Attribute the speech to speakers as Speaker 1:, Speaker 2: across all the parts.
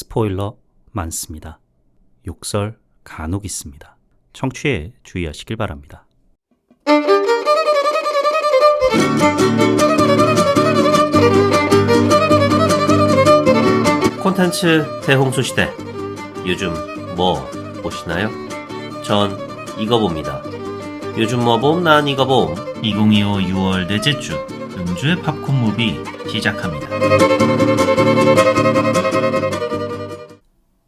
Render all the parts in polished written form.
Speaker 1: 스포일러 많습니다. 욕설 간혹 있습니다. 청취에 주의하시길 바랍니다.
Speaker 2: 콘텐츠 대홍수 시대. 요즘 뭐 보시나요? 전 이거 봅니다. 요즘 뭐 봄? 난 이거 봄. 2025 6월 넷째 주 음주의 팝콘 무비 시작합니다.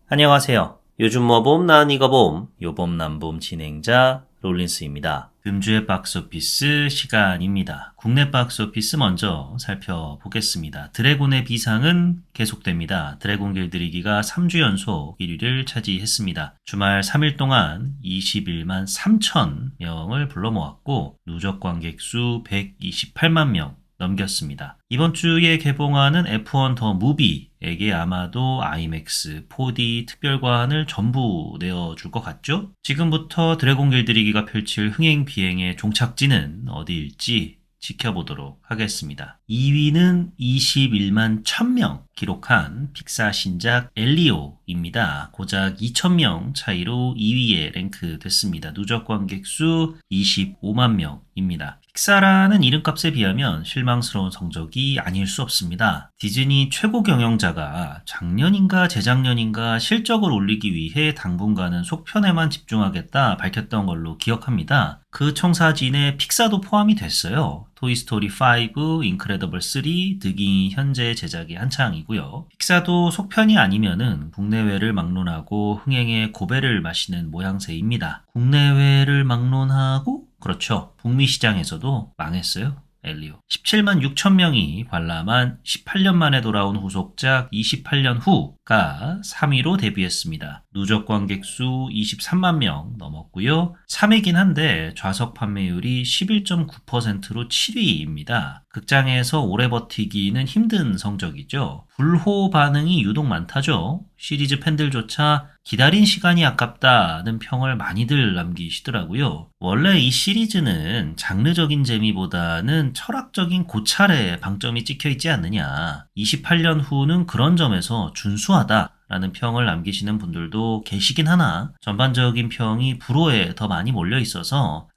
Speaker 2: 안녕하세요. 요즘 뭐 봄? 난 이거 봄. 요봄 남봄 진행자 롤린스입니다. 음주의 박스오피스 시간입니다. 국내 박스오피스 먼저 살펴보겠습니다. 드래곤의 비상은 계속됩니다. 드래곤 길들이기가 3주 연속 1위를 차지했습니다. 주말 3일 동안 21만 3천 명을 불러 모았고 누적 관객 수 128만 명 넘겼습니다. 이번 주에 개봉하는 F1 더 무비에게 아마도 IMAX 4D 특별관을 전부 내어줄 것 같죠? 지금부터 드래곤 길들이기가 펼칠 흥행 비행의 종착지는 어디일지 지켜보도록 하겠습니다. 2위는 21만 1000명 기록한 픽사 신작 엘리오입니다. 고작 2000명 차이로 2위에 랭크됐습니다. 누적 관객 수 25만 명입니다. 픽사라는 이름값에 비하면 실망스러운 성적이 아닐 수 없습니다. 디즈니 최고 경영자가 작년인가 재작년인가 실적을 올리기 위해 당분간은 속편에만 집중하겠다 밝혔던 걸로 기억합니다. 그 청사진에 픽사도 포함이 됐어요. 토이스토리 5, 인크레더블 3 등이 현재 제작이 한창이고요. 픽사도 속편이 아니면은 국내외를 막론하고 흥행의 고배를 마시는 모양새입니다. 국내외를 막론하고 그렇죠. 북미 시장에서도 망했어요. 엘리오. 17만 6천 명이 관람한 18년 만에 돌아온 후속작 28년 후가 3위로 데뷔했습니다. 누적 관객 수 23만 명 넘었고요. 3위긴 한데 좌석 판매율이 11.9%로 7위입니다. 극장에서 오래 버티기는 힘든 성적이죠. 불호 반응이 유독 많다죠. 시리즈 팬들조차 기다린 시간이 아깝다는 평을 많이들 남기시더라고요. 원래 이 시리즈는 장르적인 재미보다는 철학적인 고찰에 방점이 찍혀 있지 않느냐. 28년 후는 그런 점에서 준수하다. 라는 평을 남기시는 분들도 계시긴 하나 전반적인 평이 불호에 더 많이 몰려 있어서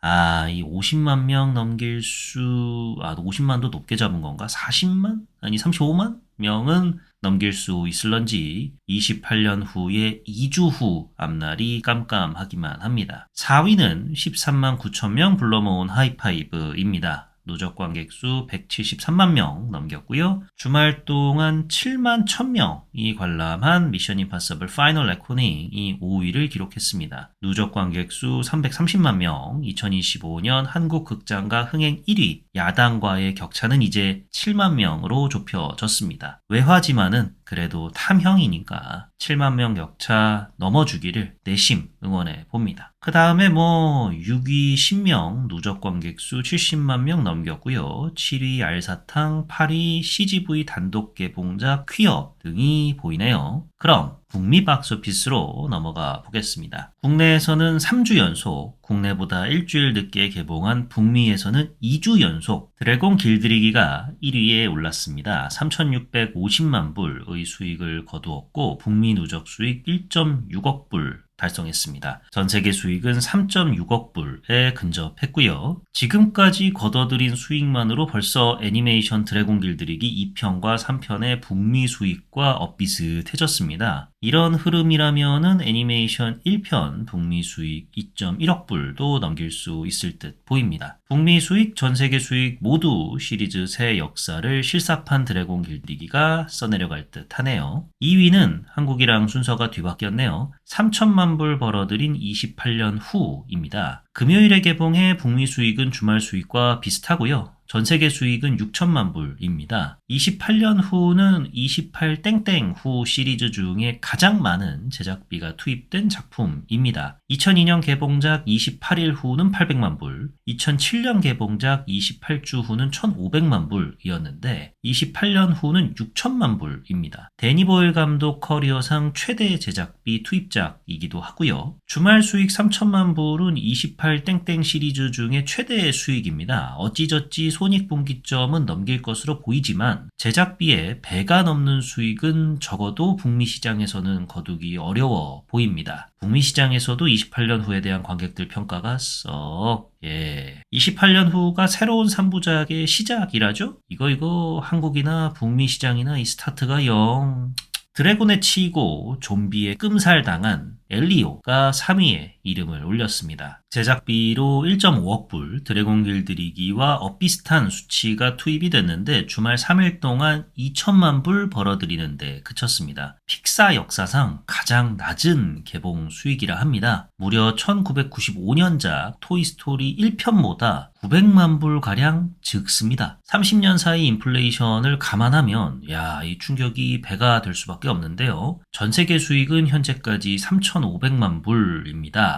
Speaker 2: 이 50만 명 넘길 수 50만도 높게 잡은 건가? 40만? 아니 35만 명은 넘길 수 있을런지 28년 후에 2주 후 앞날이 깜깜하기만 합니다. 4위는 13만 9천 명 불러 모은 하이파이브입니다. 누적 관객 수 173만 명 넘겼고요. 주말 동안 7만 1000명이 관람한 미션 임파서블 파이널 레코닝이 5위를 기록했습니다. 누적 관객 수 330만 명, 2025년 한국 극장가 흥행 1위, 야당과의 격차는 이제 7만 명으로 좁혀졌습니다. 외화지만은 그래도 탐형이니까 7만 명 격차 넘어주기를 내심 응원해 봅니다. 그 다음에 6위 신명 누적 관객 수 70만 명 넘겼고요. 7위 알사탕, 8위 CGV 단독 개봉작 퀴어 등이 보이네요. 그럼 북미 박스오피스로 넘어가 보겠습니다. 국내에서는 3주 연속, 국내보다 일주일 늦게 개봉한 북미에서는 2주 연속 드래곤 길들이기가 1위에 올랐습니다. 3,650만 불의 수익을 거두었고 북미 누적 수익 1.6억 불 달성했습니다. 전 세계 수익은 3.6억 불에 근접했고요. 지금까지 거둬들인 수익만으로 벌써 애니메이션 드래곤 길들이기 2편과 3편의 북미 수익과 엇비슷해졌습니다. 이런 흐름이라면은 애니메이션 1편 북미 수익 2.1억 불도 넘길 수 있을 듯 보입니다. 북미 수익, 전 세계 수익 모두 시리즈 새 역사를 실사판 드래곤 길들이기가 써내려갈 듯 하네요. 2위는 한국이랑 순서가 뒤바뀌었네요. 3천만 불 벌어들인 28년 후입니다. 금요일에 개봉해 북미 수익은 주말 수익과 비슷하고요. 전 세계 수익은 6천만 불입니다. 28년 후는 28땡땡 후 시리즈 중에 가장 많은 제작비가 투입된 작품입니다. 2002년 개봉작 28일 후는 800만 불, 2007년 개봉작 28주 후는 1,500만 불이었는데 28년 후는 6천만 불입니다. 데니 보일 감독 커리어상 최대 제작비 투입작이기도 하고요. 주말 수익 3천만 불은 28땡땡 시리즈 중에 최대 수익입니다. 어찌저찌 손익분기점은 넘길 것으로 보이지만 제작비의 배가 넘는 수익은 적어도 북미 시장에서는 거두기 어려워 보입니다. 북미 시장에서도 28년 후에 대한 관객들 평가가 28년 후가 새로운 3부작의 시작이라죠? 이거 한국이나 북미 시장이나 이 스타트가 영... 드래곤에 치이고 좀비에 끔살당한 엘리오가 3위에 이름을 올렸습니다. 제작비로 1.5억 불, 드래곤 길들이기와 엇비슷한 수치가 투입이 됐는데 주말 3일 동안 2천만 불 벌어들이는데 그쳤습니다. 픽사 역사상 가장 낮은 개봉 수익이라 합니다. 무려 1995년작 토이스토리 1편보다 900만 불가량 적습니다. 30년 사이 인플레이션을 감안하면 이 충격이 배가 될 수밖에 없는데요. 전 세계 수익은 현재까지 3,500만 불입니다.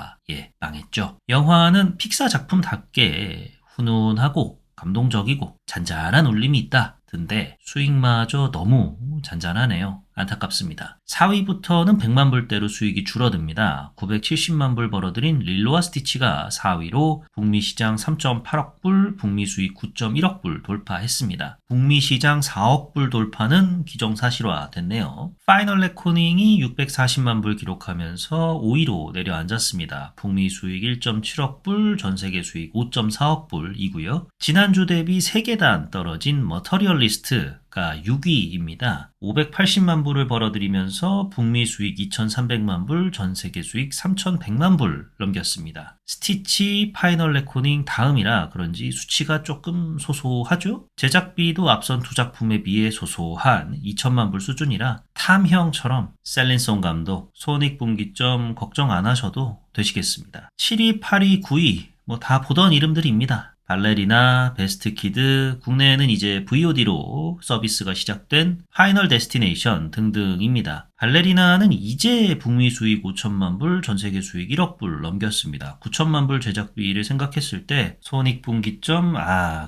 Speaker 2: 망했죠. 영화는 픽사 작품답게 훈훈하고 감동적이고 잔잔한 울림이 있다던데 수익마저 너무 잔잔하네요. 안타깝습니다. 4위부터는 100만 불대로 수익이 줄어듭니다. 970만 불 벌어들인 릴로와 스티치가 4위로 북미 시장 3.8억 불, 북미 수익 9.1억 불 돌파했습니다. 북미 시장 4억 불 돌파는 기정사실화 됐네요. 파이널 레코닝이 640만 불 기록하면서 5위로 내려앉았습니다. 북미 수익 1.7억 불, 전 세계 수익 5.4억 불이고요. 지난주 대비 3계단 떨어진 머터리얼리스트가 6위입니다. 580만 불을 벌어들이면서 북미 수익 2,300만 불, 전 세계 수익 3,100만 불 넘겼습니다. 스티치, 파이널 레코닝 다음이라 그런지 수치가 조금 소소하죠? 제작비도 앞선 두 작품에 비해 소소한 2천만 불 수준이라 탐형처럼 셀린송 감독, 손익분기점 걱정 안 하셔도 되시겠습니다. 7위, 8위, 9위 다 보던 이름들입니다. 발레리나, 베스트키드, 국내에는 이제 VOD로 서비스가 시작된 파이널 데스티네이션 등등입니다. 발레리나는 이제 북미 수익 5천만 불, 전 세계 수익 1억 불 넘겼습니다. 9천만 불 제작비를 생각했을 때 손익분기점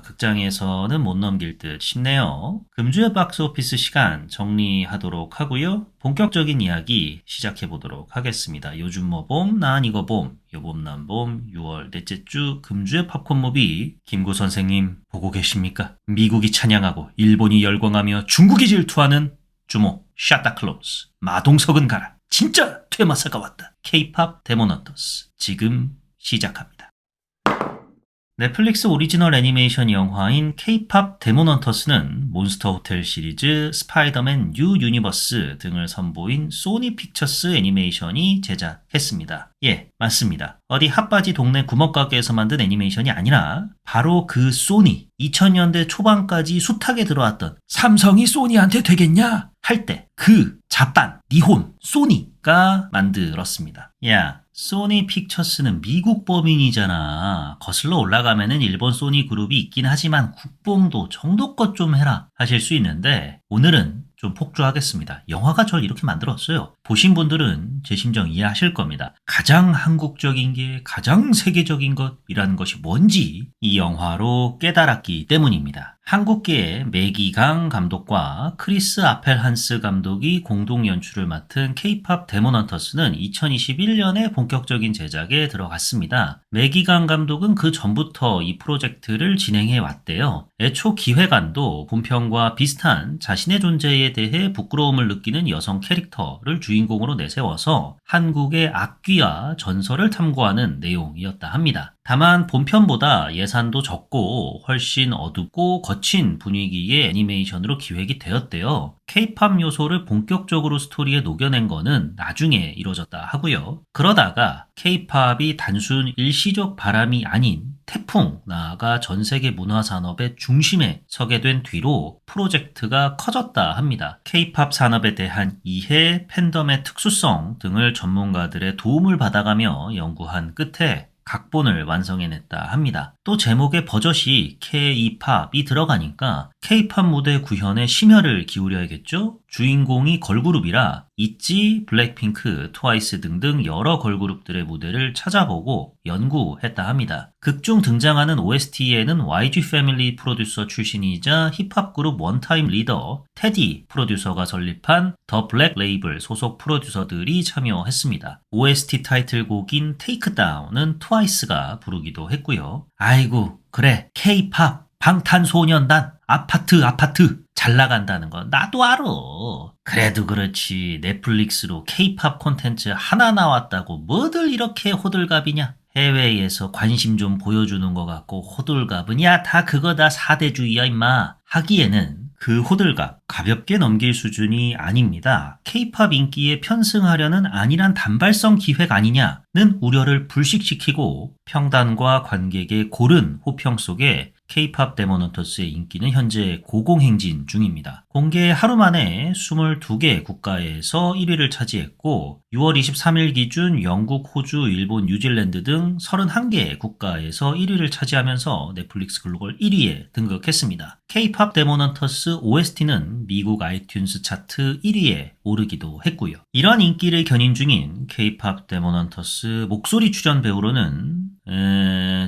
Speaker 2: 극장에서는 못 넘길 듯 싶네요. 금주의 박스오피스 시간 정리하도록 하고요. 본격적인 이야기 시작해보도록 하겠습니다. 요즘 뭐 봄, 난 이거 봄, 요봄 난 봄, 6월 넷째 주 금주의 팝콘 무비 김구 선생님 보고 계십니까? 미국이 찬양하고 일본이 열광하며 중국이 질투하는 주목 샷다 클로즈 마동석은 가라 진짜 퇴마사가 왔다. K-팝 데모넌터스 지금 시작합니다. 넷플릭스 오리지널 애니메이션 영화인 K-팝 데모넌터스는 몬스터 호텔 시리즈, 스파이더맨 뉴 유니버스 등을 선보인 소니 픽처스 애니메이션이 제작했습니다. 맞습니다. 어디 핫바지 동네 구멍가게에서 만든 애니메이션이 아니라 바로 그 소니, 2000년대 초반까지 숱하게 들어왔던 삼성이 소니한테 되겠냐? 할 때 그 자판, 니혼, 소니가 만들었습니다. 소니 픽처스는 미국 법인이잖아. 거슬러 올라가면은 일본 소니 그룹이 있긴 하지만 국뽕도 정도껏 좀 해라 하실 수 있는데 오늘은 좀 폭주하겠습니다. 영화가 절 이렇게 만들었어요. 보신 분들은 제 심정 이해하실 겁니다. 가장 한국적인 게 가장 세계적인 것이라는 것이 뭔지 이 영화로 깨달았기 때문입니다. 한국계의 매기강 감독과 크리스 아펠한스 감독이 공동 연출을 맡은 K-팝 데모넌터스는 2021년에 본격적인 제작에 들어갔습니다. 매기강 감독은 그 전부터 이 프로젝트를 진행해 왔대요. 애초 기획안도 본편과 비슷한 자신의 존재에 대해 부끄러움을 느끼는 여성 캐릭터를 주인공으로 내세워서 한국의 악귀와 전설을 탐구하는 내용이었다 합니다. 다만 본편보다 예산도 적고 훨씬 어둡고 거친 분위기의 애니메이션으로 기획이 되었대요. K-팝 요소를 본격적으로 스토리에 녹여낸 거는 나중에 이루어졌다 하고요. 그러다가 K-팝이 단순 일시적 바람이 아닌 태풍, 나아가 전 세계 문화산업의 중심에 서게 된 뒤로 프로젝트가 커졌다 합니다. K-팝 산업에 대한 이해, 팬덤의 특수성 등을 전문가들의 도움을 받아가며 연구한 끝에 각본을 완성해냈다 합니다. 또 제목에 버젓이 K-팝이 들어가니까 K-팝 무대 구현에 심혈을 기울여야겠죠? 주인공이 걸그룹이라 있지, 블랙핑크, 트와이스 등등 여러 걸그룹들의 무대를 찾아보고 연구했다 합니다. 극중 등장하는 OST에는 YG 패밀리 프로듀서 출신이자 힙합 그룹 원타임 리더 테디 프로듀서가 설립한 더 블랙 레이블 소속 프로듀서들이 참여했습니다. OST 타이틀곡인 테이크다운은 트와이스가 부르기도 했고요. 아이고 그래 K-팝 방탄소년단 아파트 잘 나간다는 거 나도 알아. 그래도 그렇지 넷플릭스로 K-팝 콘텐츠 하나 나왔다고 뭐들 이렇게 호들갑이냐. 해외에서 관심 좀 보여주는 것 같고 호들갑은 야 다 그거 다 사대주의야 임마 하기에는 그 호들갑 가볍게 넘길 수준이 아닙니다. K-팝 인기에 편승하려는 안일한 단발성 기획 아니냐는 우려를 불식시키고 평단과 관객의 고른 호평 속에 K-팝 데모넌터스의 인기는 현재 고공행진 중입니다. 공개 하루 만에 22개 국가에서 1위를 차지했고 6월 23일 기준 영국, 호주, 일본, 뉴질랜드 등 31개 국가에서 1위를 차지하면서 넷플릭스 글로벌 1위에 등극했습니다. K-팝 데모넌터스 OST는 미국 아이튠스 차트 1위에 오르기도 했고요. 이런 인기를 견인 중인 K-팝 데모넌터스 목소리 출연 배우로는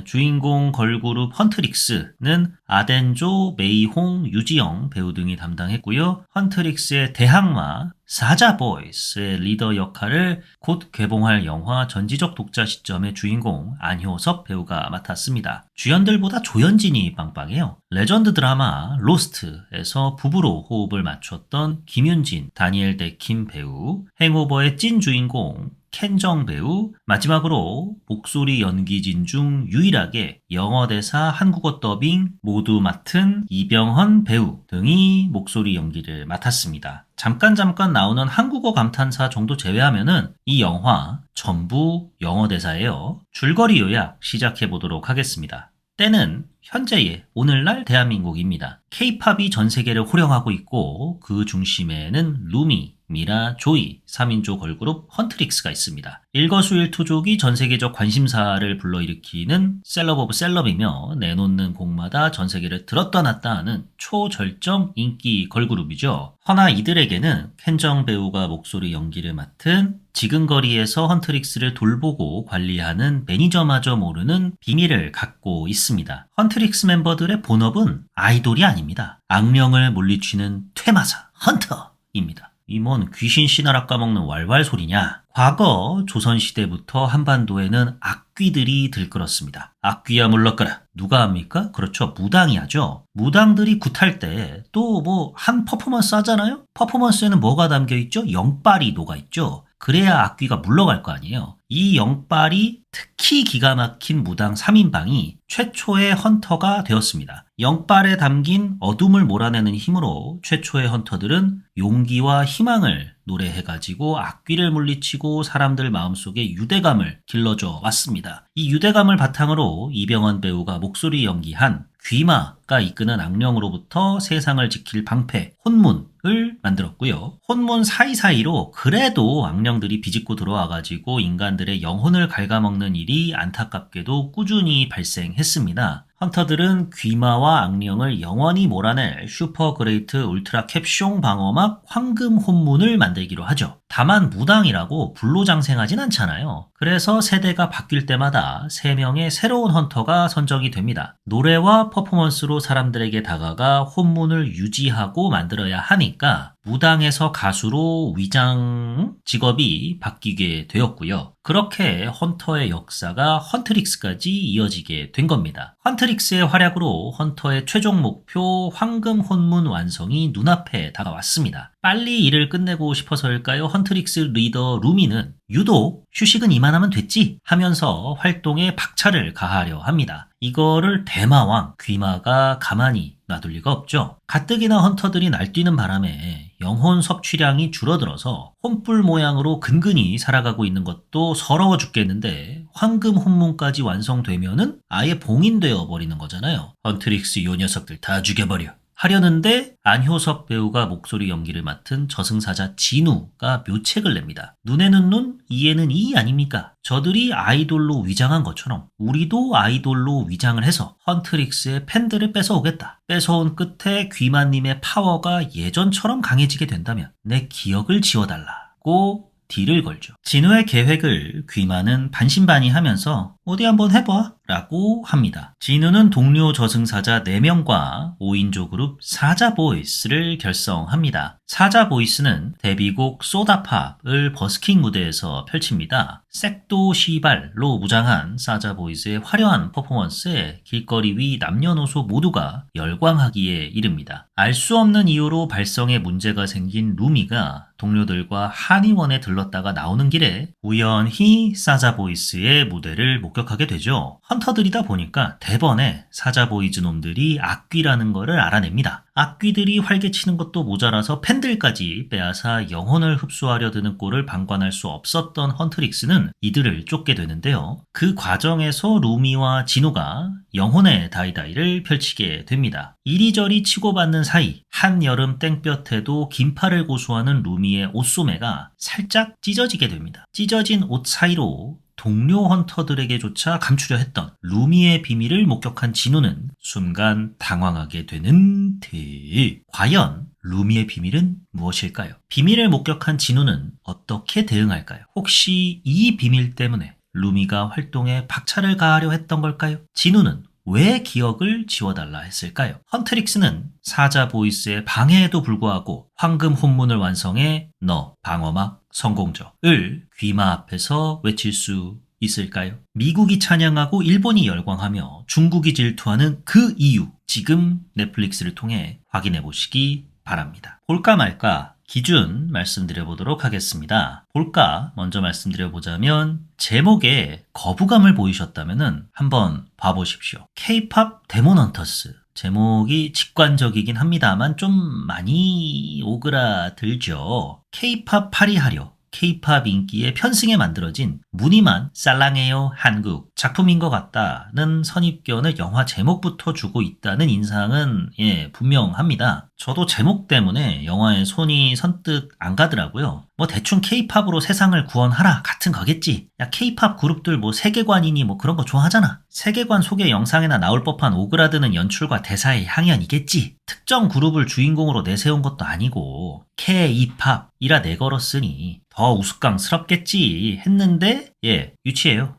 Speaker 2: 주인공 걸그룹 헌트릭스는 아덴조, 메이홍, 유지영 배우 등이 담당했고요. 헌트릭스의 대항마 사자보이스의 리더 역할을 곧 개봉할 영화 전지적 독자 시점의 주인공 안효섭 배우가 맡았습니다. 주연들보다 조연진이 빵빵해요. 레전드 드라마 로스트에서 부부로 호흡을 맞췄던 김윤진, 다니엘 데킴 배우, 행오버의 찐 주인공 켄정 배우, 마지막으로 목소리 연기진 중 유일하게 영어 대사, 한국어 더빙 모두 맡은 이병헌 배우 등이 목소리 연기를 맡았습니다. 잠깐 나오는 한국어 감탄사 정도 제외하면은 이 영화 전부 영어 대사예요. 줄거리 요약 시작해 보도록 하겠습니다. 때는 현재의 오늘날 대한민국입니다. K-팝이 전 세계를 호령하고 있고 그 중심에는 루미, 미라, 조이, 3인조 걸그룹 헌트릭스가 있습니다. 일거수일투족이 전 세계적 관심사를 불러일으키는 셀럽 오브 셀럽이며 내놓는 곡마다 전 세계를 들었다 놨다 하는 초절정 인기 걸그룹이죠. 허나 이들에게는 켄정 배우가 목소리 연기를 맡은 지근거리에서 헌트릭스를 돌보고 관리하는 매니저마저 모르는 비밀을 갖고 있습니다. 헌트릭스 멤버들의 본업은 아이돌이 아닙니다. 악령을 물리치는 퇴마사, 헌터입니다. 이 뭔 귀신 씨나라 까먹는 왈왈 소리냐? 과거 조선시대부터 한반도에는 악귀들이 들끓었습니다. 악귀야 물러가라. 누가 합니까? 그렇죠. 무당이 하죠. 무당들이 굿할 때 또 뭐 한 퍼포먼스 하잖아요? 퍼포먼스에는 뭐가 담겨있죠? 영빨이 녹아있죠. 그래야 악귀가 물러갈 거 아니에요. 이 영빨이 특히 기가 막힌 무당 3인방이 최초의 헌터가 되었습니다. 영빨에 담긴 어둠을 몰아내는 힘으로 최초의 헌터들은 용기와 희망을 노래해가지고 악귀를 물리치고 사람들 마음속에 유대감을 길러줘 왔습니다. 이 유대감을 바탕으로 이병헌 배우가 목소리 연기한 귀마가 이끄는 악령으로부터 세상을 지킬 방패, 혼문을 만들었고요. 혼문 사이사이로 그래도 악령들이 비집고 들어와가지고 인간들의 영혼을 갉아먹는 일이 안타깝게도 꾸준히 발생했습니다. 헌터들은 귀마와 악령을 영원히 몰아낼 슈퍼 그레이트 울트라 캡숑 방어막 황금 혼문을 만들기로 하죠. 다만 무당이라고 불로장생하진 않잖아요. 그래서 세대가 바뀔 때마다 3명의 새로운 헌터가 선정이 됩니다. 노래와 퍼포먼스로 사람들에게 다가가 혼문을 유지하고 만들어야 하니까 무당에서 가수로 위장 직업이 바뀌게 되었고요. 그렇게 헌터의 역사가 헌트릭스까지 이어지게 된 겁니다. 헌트릭스의 활약으로 헌터의 최종 목표 황금 혼문 완성이 눈앞에 다가왔습니다. 빨리 일을 끝내고 싶어서일까요? 헌트릭스 리더 루미는 유독 휴식은 이만하면 됐지 하면서 활동에 박차를 가하려 합니다. 이거를 대마왕 귀마가 가만히 놔둘 리가 없죠. 가뜩이나 헌터들이 날뛰는 바람에 영혼 섭취량이 줄어들어서 혼불 모양으로 근근히 살아가고 있는 것도 서러워 죽겠는데 황금 혼문까지 완성되면은 아예 봉인되어 버리는 거잖아요. 헌트릭스 요 녀석들 다 죽여버려. 하려는데 안효섭 배우가 목소리 연기를 맡은 저승사자 진우가 묘책을 냅니다. 눈에는 눈, 이에는 이 아닙니까? 저들이 아이돌로 위장한 것처럼 우리도 아이돌로 위장을 해서 헌트릭스의 팬들을 뺏어오겠다. 뺏어온 끝에 귀마님의 파워가 예전처럼 강해지게 된다면 내 기억을 지워달라고 딜을 걸죠. 진우의 계획을 귀마는 반신반의하면서 어디 한번 해봐 라고 합니다. 진우는 동료 저승사자 4명과 5인조 그룹 사자보이스를 결성합니다. 사자보이스는 데뷔곡 소다팝을 버스킹 무대에서 펼칩니다. 색도 시발로 무장한 사자보이스의 화려한 퍼포먼스에 길거리 위 남녀노소 모두가 열광하기에 이릅니다. 알 수 없는 이유로 발성에 문제가 생긴 루미가 동료들과 한의원에 들렀다가 나오는 길에 우연히 사자보이스의 무대를 목격하게 되죠. 헌터들이다 보니까 대번에 사자보이즈 놈들이 악귀라는 거를 알아냅니다. 악귀들이 활개치는 것도 모자라서 팬들까지 빼앗아 영혼을 흡수하려 드는 꼴을 방관할 수 없었던 헌트릭스는 이들을 쫓게 되는데요. 그 과정에서 루미와 진우가 영혼의 다이다이를 펼치게 됩니다. 이리저리 치고받는 사이 한여름 땡볕에도 긴팔을 고수하는 루미의 옷소매가 살짝 찢어지게 됩니다. 찢어진 옷 사이로 동료 헌터들에게조차 감추려 했던 루미의 비밀을 목격한 진우는 순간 당황하게 되는 듯. 과연 루미의 비밀은 무엇일까요? 비밀을 목격한 진우는 어떻게 대응할까요? 혹시 이 비밀 때문에 루미가 활동에 박차를 가하려 했던 걸까요? 진우는 왜 기억을 지워달라 했을까요? 헌트릭스는 사자 보이스의 방해에도 불구하고 황금 혼문을 완성해 너 방어막 성공적을 귀마 앞에서 외칠 수 있을까요? 미국이 찬양하고 일본이 열광하며 중국이 질투하는 그 이유, 지금 넷플릭스를 통해 확인해 보시기 바랍니다. 볼까 말까 기준 말씀드려 보도록 하겠습니다. 볼까 먼저 말씀드려 보자면 제목에 거부감을 보이셨다면 한번 봐보십시오. K-POP 데몬 헌터스. 제목이 직관적이긴 합니다만 좀 많이 오그라들죠. K-POP 파리하려 K-POP 인기의 편승에 만들어진 무늬만 쌀랑해요 한국 작품인 것 같다는 선입견을 영화 제목부터 주고 있다는 인상은 분명합니다. 저도 제목 때문에 영화에 손이 선뜻 안 가더라고요. 뭐 대충 K-POP으로 세상을 구원하라 같은 거겠지. 야 K-POP 그룹들 뭐 세계관이니 뭐 그런 거 좋아하잖아. 세계관 소개 영상에나 나올 법한 오그라드는 연출과 대사의 향연이겠지. 특정 그룹을 주인공으로 내세운 것도 아니고 K-POP이라 내걸었으니 더 우스꽝스럽겠지 했는데 유치해요.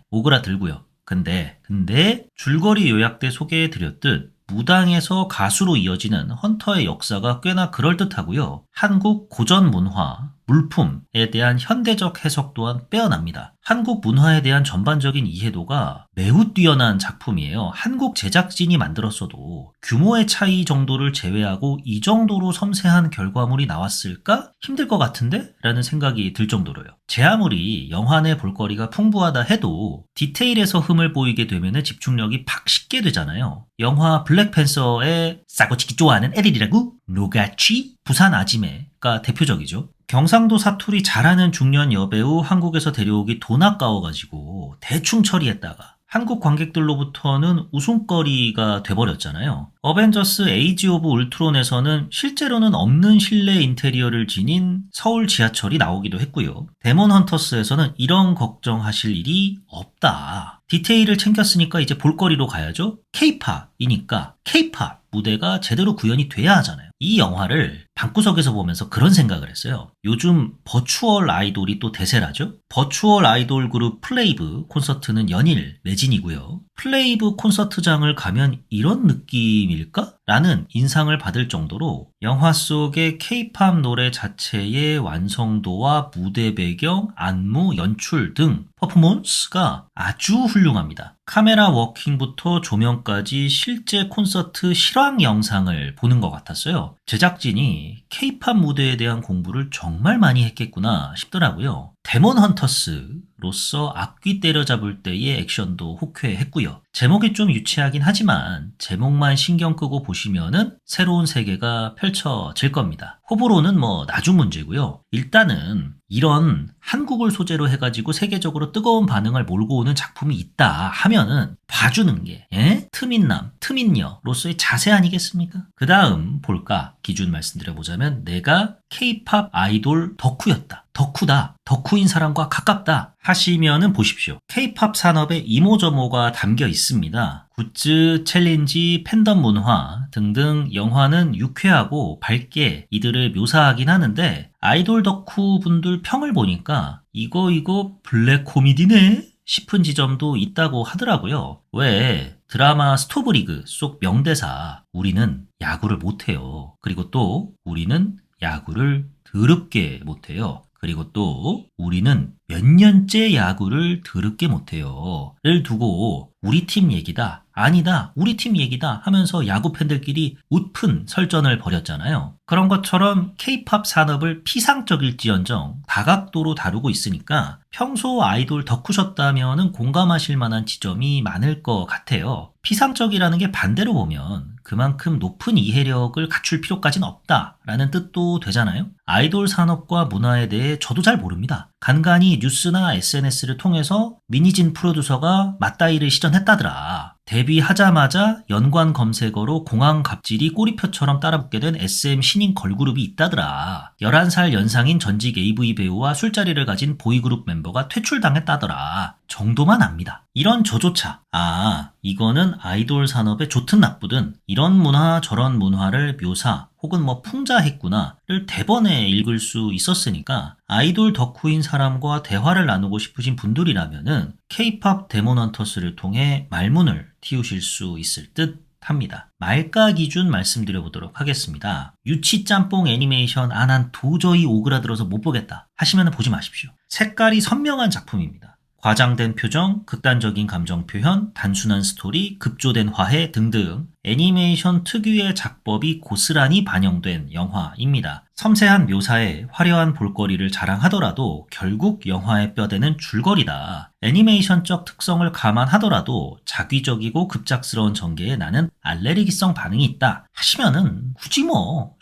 Speaker 2: 오그라들고요. 근데 줄거리 요약 때 소개해드렸듯 무당에서 가수로 이어지는 헌터의 역사가 꽤나 그럴듯하고요. 한국 고전 문화, 물품에 대한 현대적 해석 또한 빼어납니다. 한국 문화에 대한 전반적인 이해도가 매우 뛰어난 작품이에요. 한국 제작진이 만들었어도 규모의 차이 정도를 제외하고 이 정도로 섬세한 결과물이 나왔을까? 힘들 것 같은데? 라는 생각이 들 정도로요. 제 아무리 영화 내 볼거리가 풍부하다 해도 디테일에서 흠을 보이게 되면 집중력이 팍 식게 되잖아요. 영화 블랙팬서의 싸고치기 좋아하는 애들이라고? 노가치? 부산 아지매가 대표적이죠. 경상도 사투리 잘하는 중년 여배우 한국에서 데려오기 돈 아까워가지고 대충 처리했다가 한국 관객들로부터는 웃음거리가 돼버렸잖아요. 어벤져스 에이지 오브 울트론에서는 실제로는 없는 실내 인테리어를 지닌 서울 지하철이 나오기도 했고요. 데몬 헌터스에서는 이런 걱정하실 일이 없다. 디테일을 챙겼으니까 이제 볼거리로 가야죠. K-POP이니까 K-POP 무대가 제대로 구현이 돼야 하잖아요. 이 영화를 방구석에서 보면서 그런 생각을 했어요. 요즘 버추얼 아이돌이 또 대세라죠? 버추얼 아이돌 그룹 플레이브 콘서트는 연일 매진이고요. 플레이브 콘서트장을 가면 이런 느낌일까? 라는 인상을 받을 정도로 영화 속의 K-POP 노래 자체의 완성도와 무대 배경, 안무, 연출 등 퍼포먼스가 아주 훌륭합니다. 카메라 워킹부터 조명까지 실제 콘서트 실황 영상을 보는 것 같았어요. 제작진이 K-POP 무대에 대한 공부를 정말 많이 했겠구나 싶더라고요. 데몬 헌터스로서 악귀 때려잡을 때의 액션도 호쾌했고요. 제목이 좀 유치하긴 하지만 제목만 신경 끄고 보시면은 새로운 세계가 펼쳐질 겁니다. 호불호는 뭐 나중 문제고요. 일단은 이런 한국을 소재로 해가지고 세계적으로 뜨거운 반응을 몰고 오는 작품이 있다 하면은 봐주는 게 트민남, 트민녀로서의 자세 아니겠습니까? 그 다음 볼까 기준 말씀드려보자면 내가 K-POP 아이돌 덕후였다. 덕후다. 덕후인 사람과 가깝다 하시면은 보십시오. K-POP 산업에 이모저모가 담겨 있습니다. 굿즈, 챌린지, 팬덤 문화 등등 영화는 유쾌하고 밝게 이들을 묘사하긴 하는데 아이돌 덕후 분들 평을 보니까 이거 블랙 코미디네 싶은 지점도 있다고 하더라고요. 왜 드라마 스토브리그 속 명대사 우리는 야구를 못해요. 그리고 또 우리는 야구를 더럽게 못해요. 그리고 또 우리는 몇 년째 야구를 더럽게 못해요. 를 두고 우리 팀 얘기다, 아니다, 우리 팀 얘기다 하면서 야구 팬들끼리 웃픈 설전을 벌였잖아요. 그런 것처럼 K-팝 산업을 피상적일지언정 다각도로 다루고 있으니까 평소 아이돌 덕후셨다면은 공감하실 만한 지점이 많을 것 같아요. 피상적이라는 게 반대로 보면 그만큼 높은 이해력을 갖출 필요까지는 없다라는 뜻도 되잖아요. 아이돌 산업과 문화에 대해 저도 잘 모릅니다. 간간히 뉴스나 SNS를 통해서 민희진 프로듀서가 맞다이를 시전했다더라. 데뷔하자마자 연관 검색어로 공항 갑질이 꼬리표처럼 따라붙게 된 SM 신인 걸그룹이 있다더라. 11살 연상인 전직 AV 배우와 술자리를 가진 보이그룹 멤버가 퇴출당했다더라. 정도만 압니다. 이런 저조차 이거는 아이돌 산업에 좋든 나쁘든 이런 문화 저런 문화를 묘사 혹은 풍자했구나를 대번에 읽을 수 있었으니까 아이돌 덕후인 사람과 대화를 나누고 싶으신 분들이라면은 K-팝 데몬헌터스를 통해 말문을 틔우실 수 있을 듯 합니다. 말가 기준 말씀드려보도록 하겠습니다. 유치 짬뽕 애니메이션 난 도저히 오그라들어서 못 보겠다 하시면 보지 마십시오. 색깔이 선명한 작품입니다. 과장된 표정, 극단적인 감정 표현, 단순한 스토리, 급조된 화해 등등 애니메이션 특유의 작법이 고스란히 반영된 영화입니다. 섬세한 묘사에 화려한 볼거리를 자랑하더라도 결국 영화의 뼈대는 줄거리다. 애니메이션적 특성을 감안하더라도 자기적이고 급작스러운 전개에 나는 알레르기성 반응이 있다 하시면은 굳이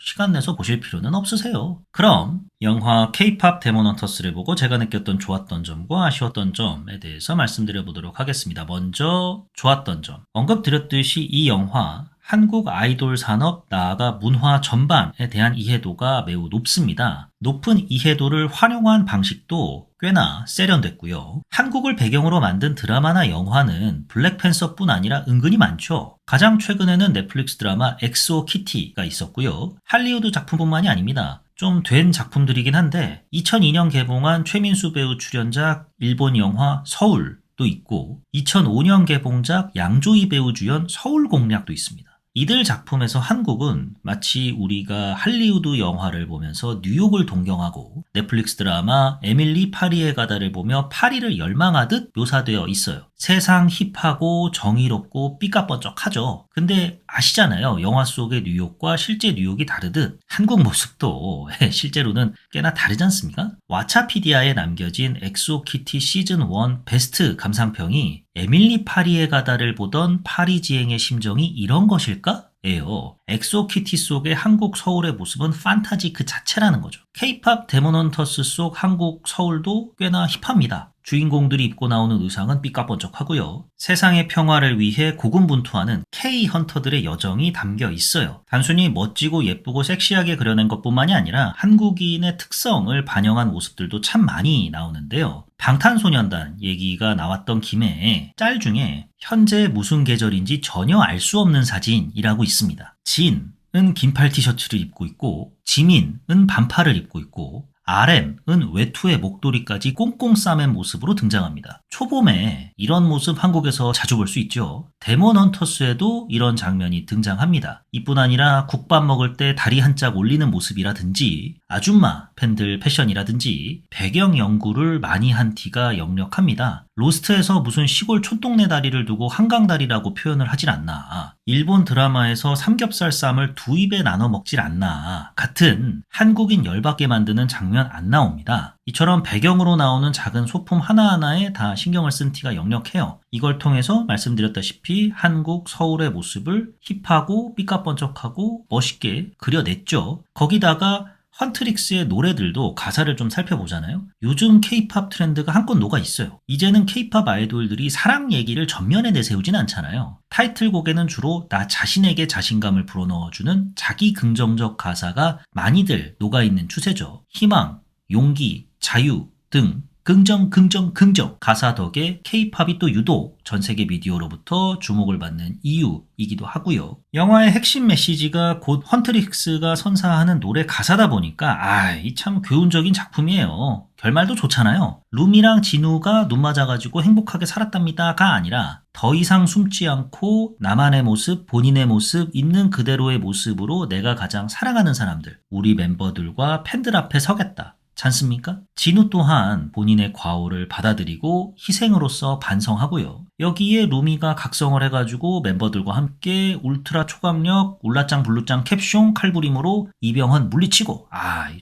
Speaker 2: 시간 내서 보실 필요는 없으세요. 그럼 영화 K-팝 데몬헌터스를 보고 제가 느꼈던 좋았던 점과 아쉬웠던 점에 대해서 말씀드려 보도록 하겠습니다. 먼저 좋았던 점. 언급드렸듯이 이 영화 한국 아이돌 산업 나아가 문화 전반에 대한 이해도가 매우 높습니다. 높은 이해도를 활용한 방식도 꽤나 세련됐고요. 한국을 배경으로 만든 드라마나 영화는 블랙팬서뿐 아니라 은근히 많죠. 가장 최근에는 넷플릭스 드라마 엑소 키티가 있었고요. 할리우드 작품뿐만이 아닙니다. 좀 된 작품들이긴 한데 2002년 개봉한 최민수 배우 출연작 일본 영화 서울도 있고 2005년 개봉작 양조희 배우 주연 서울공략도 있습니다. 이들 작품에서 한국은 마치 우리가 할리우드 영화를 보면서 뉴욕을 동경하고 넷플릭스 드라마 에밀리 파리에 가다를 보며 파리를 열망하듯 묘사되어 있어요. 세상 힙하고 정의롭고 삐까뻔쩍하죠. 근데 아시잖아요. 영화 속의 뉴욕과 실제 뉴욕이 다르듯 한국 모습도 실제로는 꽤나 다르지 않습니까? 왓챠피디아에 남겨진 엑소키티 시즌1 베스트 감상평이 에밀리 파리에 가다를 보던 파리지행의 심정이 이런 것일까? 예요. 엑소키티 속의 한국 서울의 모습은 판타지 그 자체라는 거죠. K-팝 데몬헌터스 속 한국 서울도 꽤나 힙합니다. 주인공들이 입고 나오는 의상은 삐까뻔쩍하고요. 세상의 평화를 위해 고군분투하는 K-헌터들의 여정이 담겨 있어요. 단순히 멋지고 예쁘고 섹시하게 그려낸 것뿐만이 아니라 한국인의 특성을 반영한 모습들도 참 많이 나오는데요. 방탄소년단 얘기가 나왔던 김에 짤 중에 현재 무슨 계절인지 전혀 알 수 없는 사진이라고 있습니다. 진은 긴팔 티셔츠를 입고 있고 지민은 반팔을 입고 있고 RM은 외투에 목도리까지 꽁꽁 싸맨 모습으로 등장합니다. 초봄에 이런 모습 한국에서 자주 볼 수 있죠. 데몬헌터스에도 이런 장면이 등장합니다. 이뿐 아니라 국밥 먹을 때 다리 한 짝 올리는 모습이라든지 아줌마 팬들 패션이라든지 배경 연구를 많이 한 티가 역력합니다. 로스트에서 무슨 시골 촌동네 다리를 두고 한강다리라고 표현을 하질 않나. 일본 드라마에서 삼겹살 쌈을 두 입에 나눠 먹질 않나. 같은 한국인 열받게 만드는 장면 안 나옵니다. 이처럼 배경으로 나오는 작은 소품 하나하나에 다 신경을 쓴 티가 역력해요. 이걸 통해서 말씀드렸다시피 한국 서울의 모습을 힙하고 삐까뻔쩍하고 멋있게 그려냈죠. 거기다가 헌트릭스의 노래들도 가사를 좀 살펴보잖아요. 요즘 K-팝 트렌드가 한껏 녹아 있어요. 이제는 K-팝 아이돌들이 사랑 얘기를 전면에 내세우진 않잖아요. 타이틀곡에는 주로 나 자신에게 자신감을 불어넣어주는 자기 긍정적 가사가 많이들 녹아있는 추세죠. 희망, 용기, 자유 등 긍정 긍정 긍정 가사 덕에 K-팝이 또 유독 전 세계 미디어로부터 주목을 받는 이유이기도 하고요. 영화의 핵심 메시지가 곧 헌트릭스가 선사하는 노래 가사다 보니까 이 참 교훈적인 작품이에요. 결말도 좋잖아요. 룸이랑 진우가 눈 맞아가지고 행복하게 살았답니다가 아니라 더 이상 숨지 않고 나만의 모습, 본인의 모습, 있는 그대로의 모습으로 내가 가장 사랑하는 사람들, 우리 멤버들과 팬들 앞에 서겠다. 않습니까? 진우 또한 본인의 과오를 받아들이고 희생으로서 반성하고요. 여기에 루미가 각성을 해가지고 멤버들과 함께 울트라 초강력, 울라짱 블루짱 캡숑 칼부림으로 이병헌 물리치고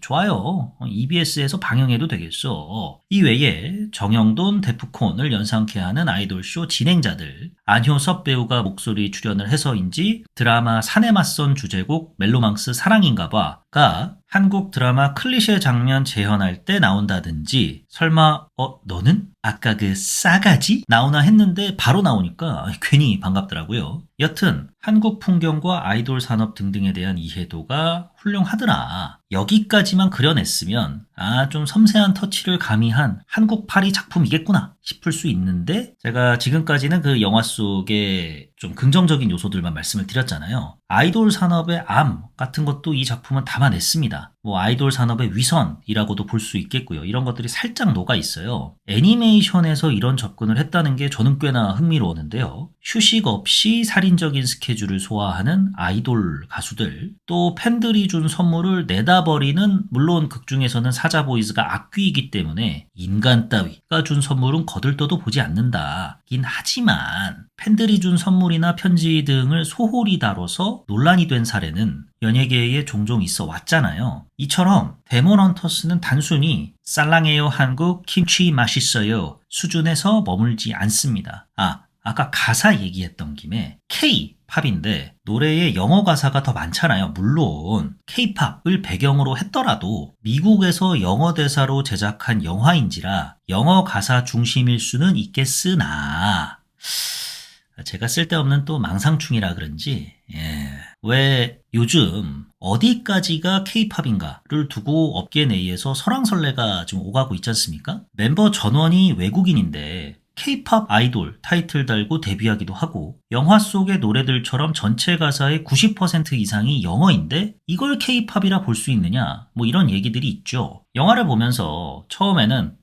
Speaker 2: 좋아요. EBS에서 방영해도 되겠어. 이외에 정영돈, 데프콘을 연상케 하는 아이돌쇼 진행자들, 안효섭 배우가 목소리 출연을 해서인지 드라마 산에 맞선 주제곡 멜로망스 사랑인가봐가 한국 드라마 클리셰 장면 재현할 때 나온다든지 설마 너는? 아까 그 싸가지? 나오나 했는데 바로 나오니까 괜히 반갑더라고요. 여튼 한국 풍경과 아이돌 산업 등등에 대한 이해도가 훌륭하더라. 여기까지만 그려냈으면 좀 섬세한 터치를 가미한 한국 파리 작품이겠구나 싶을 수 있는데 제가 지금까지는 그 영화 속에 좀 긍정적인 요소들만 말씀을 드렸잖아요. 아이돌 산업의 암 같은 것도 이 작품은 담아냈습니다. 아이돌 산업의 위선이라고도 볼 수 있겠고요. 이런 것들이 살짝 녹아 있어요. 애니메이션에서 이런 접근을 했다는 게 저는 꽤나 흥미로웠는데요. 휴식 없이 살인적인 스케줄을 소화하는 아이돌 가수들, 또 팬들이 준 선물을 내다버리는, 물론 극중에서는 사자보이즈가 악귀이기 때문에 인간 따위가 준 선물은 거들떠도 보지 않는다긴 하지만 팬들이 준 선물이나 편지 등을 소홀히 다뤄서 논란이 된 사례는 연예계에 종종 있어 왔잖아요. 이처럼 데몬헌터스는 단순히 쌀랑해요 한국 김치 맛있어요 수준에서 머물지 않습니다. 아까 가사 얘기했던 김에 K-팝인데 노래에 영어 가사가 더 많잖아요. 물론 K-팝을 배경으로 했더라도 미국에서 영어 대사로 제작한 영화인지라 영어 가사 중심일 수는 있겠으나 제가 쓸데없는 또 망상충이라 그런지 왜 요즘 어디까지가 K-팝인가를 두고 업계 내에서 설왕설래가 지금 오가고 있지 않습니까? 멤버 전원이 외국인인데 K-팝 아이돌 타이틀 달고 데뷔하기도 하고 영화 속의 노래들처럼 전체 가사의 90% 이상이 영어인데 이걸 K-팝이라 볼 수 있느냐? 이런 얘기들이 있죠. 영화를 보면서 처음에는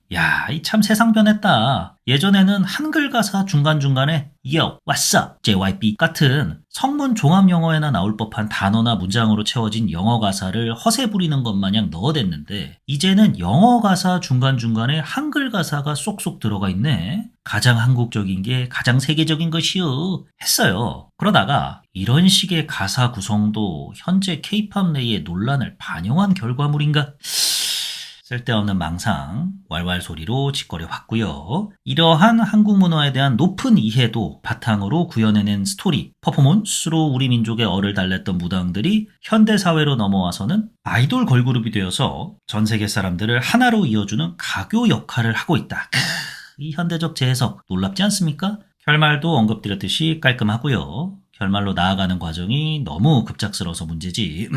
Speaker 2: 이 참 세상 변했다. 예전에는 한글 가사 중간중간에 Yo, what's up, JYP 같은 성문 종합 영어에나 나올 법한 단어나 문장으로 채워진 영어 가사를 허세 부리는 것 마냥 넣어댔는데 이제는 영어 가사 중간중간에 한글 가사가 쏙쏙 들어가 있네. 가장 한국적인 게 가장 세계적인 것이요 했어요. 그러다가 이런 식의 가사 구성도 현재 K-팝 내의 논란을 반영한 결과물인가? 쓸데없는 망상, 왈왈 소리로 짓거려 왔고요. 이러한 한국 문화에 대한 높은 이해도 바탕으로 구현해낸 스토리, 퍼포먼스로 우리 민족의 얼을 달랬던 무당들이 현대사회로 넘어와서는 아이돌 걸그룹이 되어서 전 세계 사람들을 하나로 이어주는 가교 역할을 하고 있다. 이 현대적 재해석 놀랍지 않습니까? 결말도 언급드렸듯이 깔끔하고요. 결말로 나아가는 과정이 너무 급작스러워서 문제지.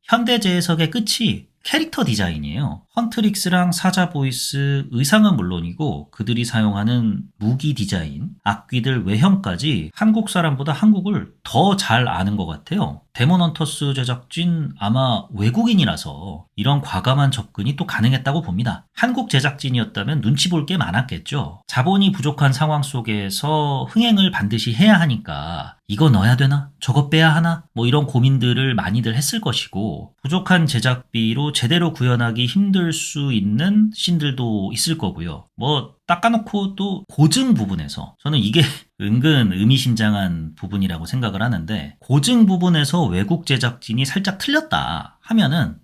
Speaker 2: 현대 재해석의 끝이 캐릭터 디자인이에요. 헌트릭스랑 사자보이스 의상은 물론이고 그들이 사용하는 무기 디자인, 악귀들 외형까지 한국 사람보다 한국을 더 잘 아는 것 같아요. 데몬헌터스 제작진 아마 외국인이라서 이런 과감한 접근이 또 가능했다고 봅니다. 한국 제작진이었다면 눈치 볼 게 많았겠죠. 자본이 부족한 상황 속에서 흥행을 반드시 해야 하니까 이거 넣어야 되나? 저거 빼야 하나? 이런 고민들을 많이들 했을 것이고 부족한 제작비로 제대로 구현하기 힘들 수 있는 씬들도 있을 거고요. 닦아놓고 또 고증 부분에서 저는 이게 은근 의미심장한 부분이라고 생각을 하는데 고증 부분에서 외국 제작진이 살짝 틀렸다 하면은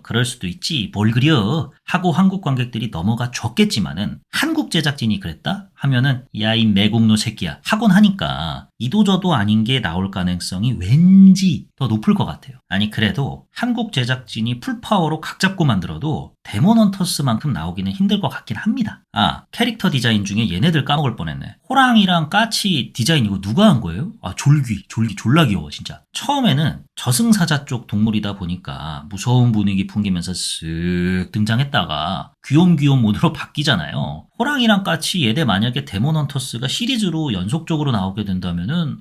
Speaker 2: 그럴 수도 있지 뭘 그려 하고 한국 관객들이 넘어가 줬겠지만은 한국 제작진이 그랬다 하면은 야 이 매국노 새끼야 하곤 하니까 이도저도 아닌 게 나올 가능성이 왠지 더 높을 것 같아요. 그래도 한국 제작진이 풀파워로 각 잡고 만들어도 데몬 헌터스만큼 나오기는 힘들 것 같긴 합니다. 캐릭터 디자인 중에 얘네들 까먹을 뻔했네. 호랑이랑 까치 디자인 이거 누가 한 거예요? 졸기 졸라 귀여워 진짜. 처음에는 저승사자 쪽 동물이다 보니까 무서운 분위기 풍기면서 쓱 등장했다가 귀염귀염 모드로 바뀌잖아요. 호랑이랑 까치 얘네 만약에 데몬 헌터스가 시리즈로 연속적으로 나오게 된다면은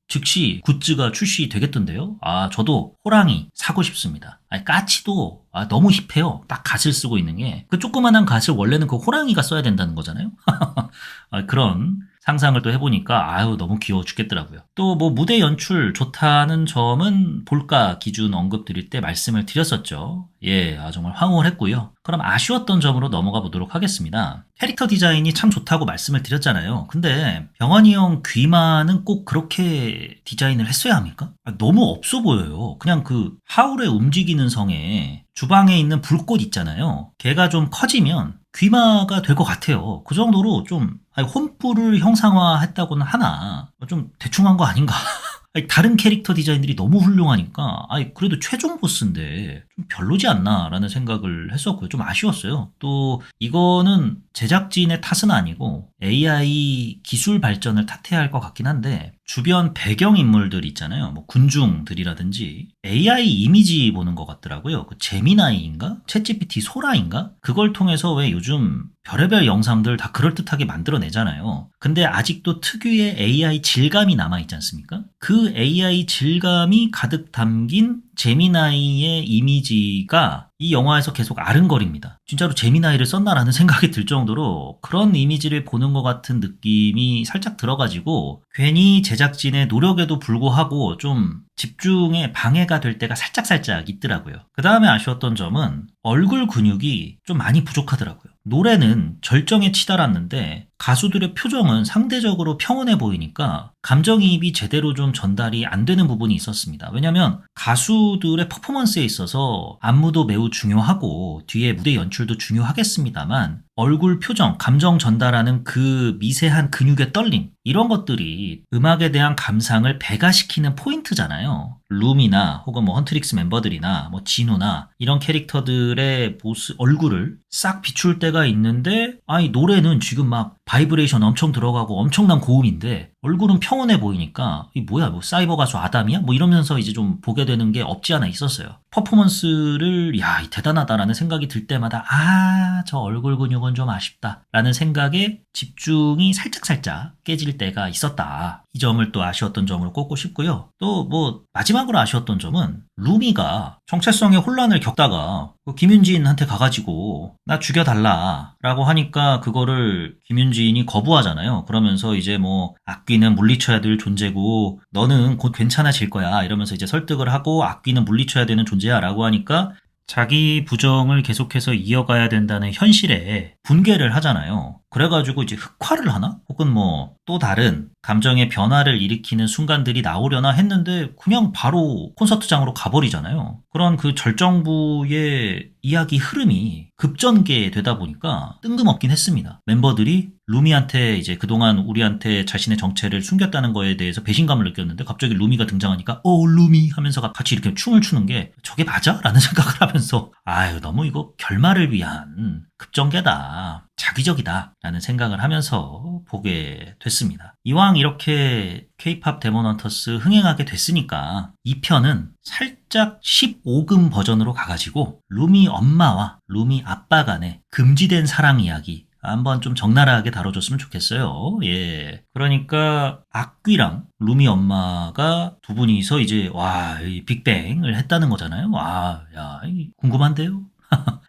Speaker 2: 즉시 굿즈가 출시되겠던데요? 저도 호랑이 사고 싶습니다. 까치도 너무 힙해요. 딱 갓을 쓰고 있는 게. 그 조그만한 갓을 원래는 그 호랑이가 써야 된다는 거잖아요? 그런 상상을 또 해보니까 너무 귀여워 죽겠더라고요. 또 뭐 무대 연출 좋다는 점은 볼까 기준 언급 드릴 때 말씀을 드렸었죠. 정말 황홀했고요. 그럼 아쉬웠던 점으로 넘어가 보도록 하겠습니다. 캐릭터 디자인이 참 좋다고 말씀을 드렸잖아요. 근데 병원이 형 귀마는 꼭 그렇게 디자인을 했어야 합니까? 너무 없어 보여요. 그냥 그 하울의 움직이는 성에 주방에 있는 불꽃 있잖아요. 걔가 좀 커지면 귀마가 될 것 같아요. 그 정도로 좀 혼불을 형상화했다고는 하나 좀 대충 한 거 아닌가. 다른 캐릭터 디자인들이 너무 훌륭하니까 그래도 최종 보스인데 좀 별로지 않나 라는 생각을 했었고요. 좀 아쉬웠어요. 또 이거는 제작진의 탓은 아니고 AI 기술 발전을 탓해야 할 것 같긴 한데 주변 배경인물들 있잖아요. 뭐 군중들이라든지 AI 이미지 보는 것 같더라고요. 그 제미나이인가? 챗GPT 소라인가? 그걸 통해서 왜 요즘 별의별 영상들 다 그럴듯하게 만들어내잖아요. 근데 아직도 특유의 AI 질감이 남아있지 않습니까? 그 AI 질감이 가득 담긴 제미나이의 이미지가 이 영화에서 계속 아른거립니다. 진짜로 제미나이를 썼나라는 생각이 들 정도로 그런 이미지를 보는 것 같은 느낌이 살짝 들어가지고 괜히 제작진의 노력에도 불구하고 좀 집중에 방해가 될 때가 살짝 있더라고요. 그 다음에 아쉬웠던 점은 얼굴 근육이 좀 많이 부족하더라고요. 노래는 절정에 치달았는데 가수들의 표정은 상대적으로 평온해 보이니까 감정이입이 제대로 좀 전달이 안 되는 부분이 있었습니다. 왜냐면 가수들의 퍼포먼스에 있어서 안무도 매우 중요하고 뒤에 무대 연출도 중요하겠습니다만 얼굴 표정, 감정 전달하는 그 미세한 근육의 떨림 이런 것들이 음악에 대한 감상을 배가시키는 포인트잖아요. 룸이나 혹은 뭐 헌트릭스 멤버들이나 뭐 진우나 이런 캐릭터들의 얼굴을 싹 비출 때가 있는데 노래는 지금 막 바이브레이션 엄청 들어가고 엄청난 고음인데 얼굴은 평온해 보이니까 이 뭐야 뭐 사이버 가수 아담이야? 뭐 이러면서 이제 좀 보게 되는 게 없지 않아 있었어요. 퍼포먼스를 대단하다라는 생각이 들 때마다 저 얼굴 근육은 좀 아쉽다 라는 생각에 집중이 살짝 깨질 때가 있었다. 이 점을 또 아쉬웠던 점으로 꼽고 싶고요. 또 뭐 마지막으로 아쉬웠던 점은 루미가 정체성의 혼란을 겪다가 김윤진한테 가가지고 나 죽여달라 라고 하니까 그거를 김윤진이 거부하잖아요. 그러면서 이제 뭐 악귀는 물리쳐야 될 존재고 너는 곧 괜찮아질 거야 이러면서 이제 설득을 하고 악귀는 물리쳐야 되는 존재야 라고 하니까 자기 부정을 계속해서 이어가야 된다는 현실에 분개를 하잖아요. 그래가지고 이제 흑화를 하나? 혹은 뭐 또 다른 감정의 변화를 일으키는 순간들이 나오려나 했는데 그냥 바로 콘서트장으로 가버리잖아요. 그런 그 절정부의 이야기 흐름이 급전개되다 보니까 뜬금없긴 했습니다. 멤버들이 루미한테 이제 그동안 우리한테 자신의 정체를 숨겼다는 거에 대해서 배신감을 느꼈는데 갑자기 루미가 등장하니까 루미 하면서 같이 이렇게 춤을 추는 게 저게 맞아? 라는 생각을 하면서 너무 이거 결말을 위한 급전개다. 자기적이다. 라는 생각을 하면서 보게 됐습니다. 이왕 이렇게 K-POP 데몬 헌터스 흥행하게 됐으니까 2편은 살짝 15금 버전으로 가가지고 루미 엄마와 루미 아빠 간의 금지된 사랑 이야기 한번 좀 적나라하게 다뤄줬으면 좋겠어요. 그러니까 악귀랑 루미 엄마가 두 분이서 이제 이 빅뱅을 했다는 거잖아요. 궁금한데요?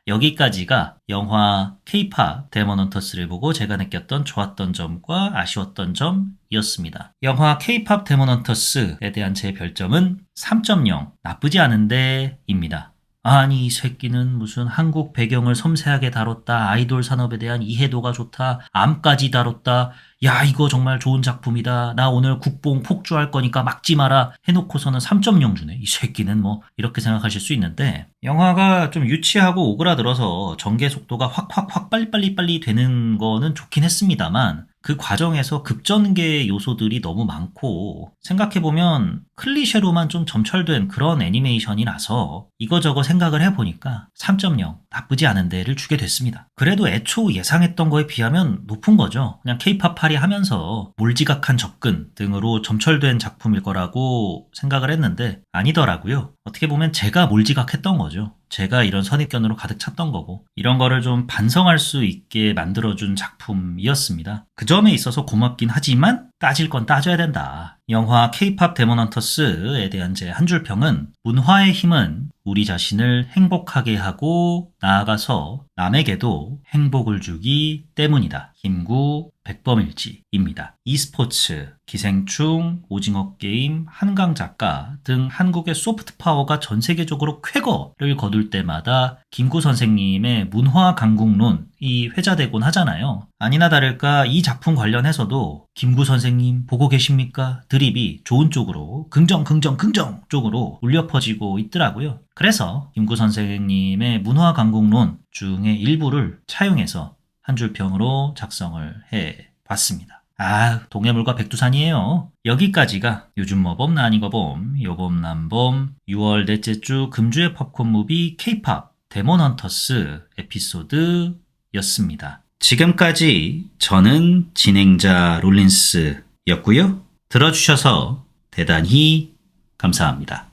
Speaker 2: 여기까지가 영화 K-POP 데몬 헌터스를 보고 제가 느꼈던 좋았던 점과 아쉬웠던 점이었습니다. 영화 K-POP 데몬 헌터스에 대한 제 별점은 3.0 나쁘지 않은데 입니다. 아니 이 새끼는 무슨 한국 배경을 섬세하게 다뤘다. 아이돌 산업에 대한 이해도가 좋다. 암까지 다뤘다. 야 이거 정말 좋은 작품이다. 나 오늘 국뽕 폭주할 거니까 막지 마라 해놓고서는 3.0 주네. 이 새끼는 뭐 이렇게 생각하실 수 있는데 영화가 좀 유치하고 오그라들어서 전개 속도가 확 빨리 되는 거는 좋긴 했습니다만 그 과정에서 급전개 요소들이 너무 많고 생각해보면 클리셰로만 좀 점철된 그런 애니메이션이라서 이거저거 생각을 해보니까 3.0 나쁘지 않은 데를 주게 됐습니다. 그래도 애초 예상했던 거에 비하면 높은 거죠. 그냥 케이팝 파리 하면서 몰지각한 접근 등으로 점철된 작품일 거라고 생각을 했는데 아니더라고요. 어떻게 보면 제가 몰지각했던 거죠. 제가 이런 선입견으로 가득 찼던 거고 이런 거를 좀 반성할 수 있게 만들어준 작품이었습니다. 그 점에 있어서 고맙긴 하지만 따질 건 따져야 된다. 영화 K-팝 데몬 헌터스에 대한 제 한 줄 평은 문화의 힘은 우리 자신을 행복하게 하고 나아가서 남에게도 행복을 주기 때문이다. 김구 백범일지입니다. e스포츠, 기생충, 오징어 게임, 한강 작가 등 한국의 소프트 파워가 전 세계적으로 쾌거를 거둘 때마다 김구 선생님의 문화 강국론이 회자되곤 하잖아요. 아니나 다를까 이 작품 관련해서도 김구 선생님 보고 계십니까? 드립이 좋은 쪽으로 긍정 쪽으로 울려 퍼지고 있더라고요. 그래서 김구 선생님의 문화 강국론 중의 일부를 차용해서 한 줄 평으로 작성을 해봤습니다. 동해물과 백두산이에요. 여기까지가 요즘 뭐봄 나 아닌 거 봄, 요봄 남봄 6월 넷째 주 금주의 팝콘 무비 K-팝 데몬 헌터스 에피소드였습니다. 지금까지 저는 진행자 롤린스였고요. 들어주셔서 대단히 감사합니다.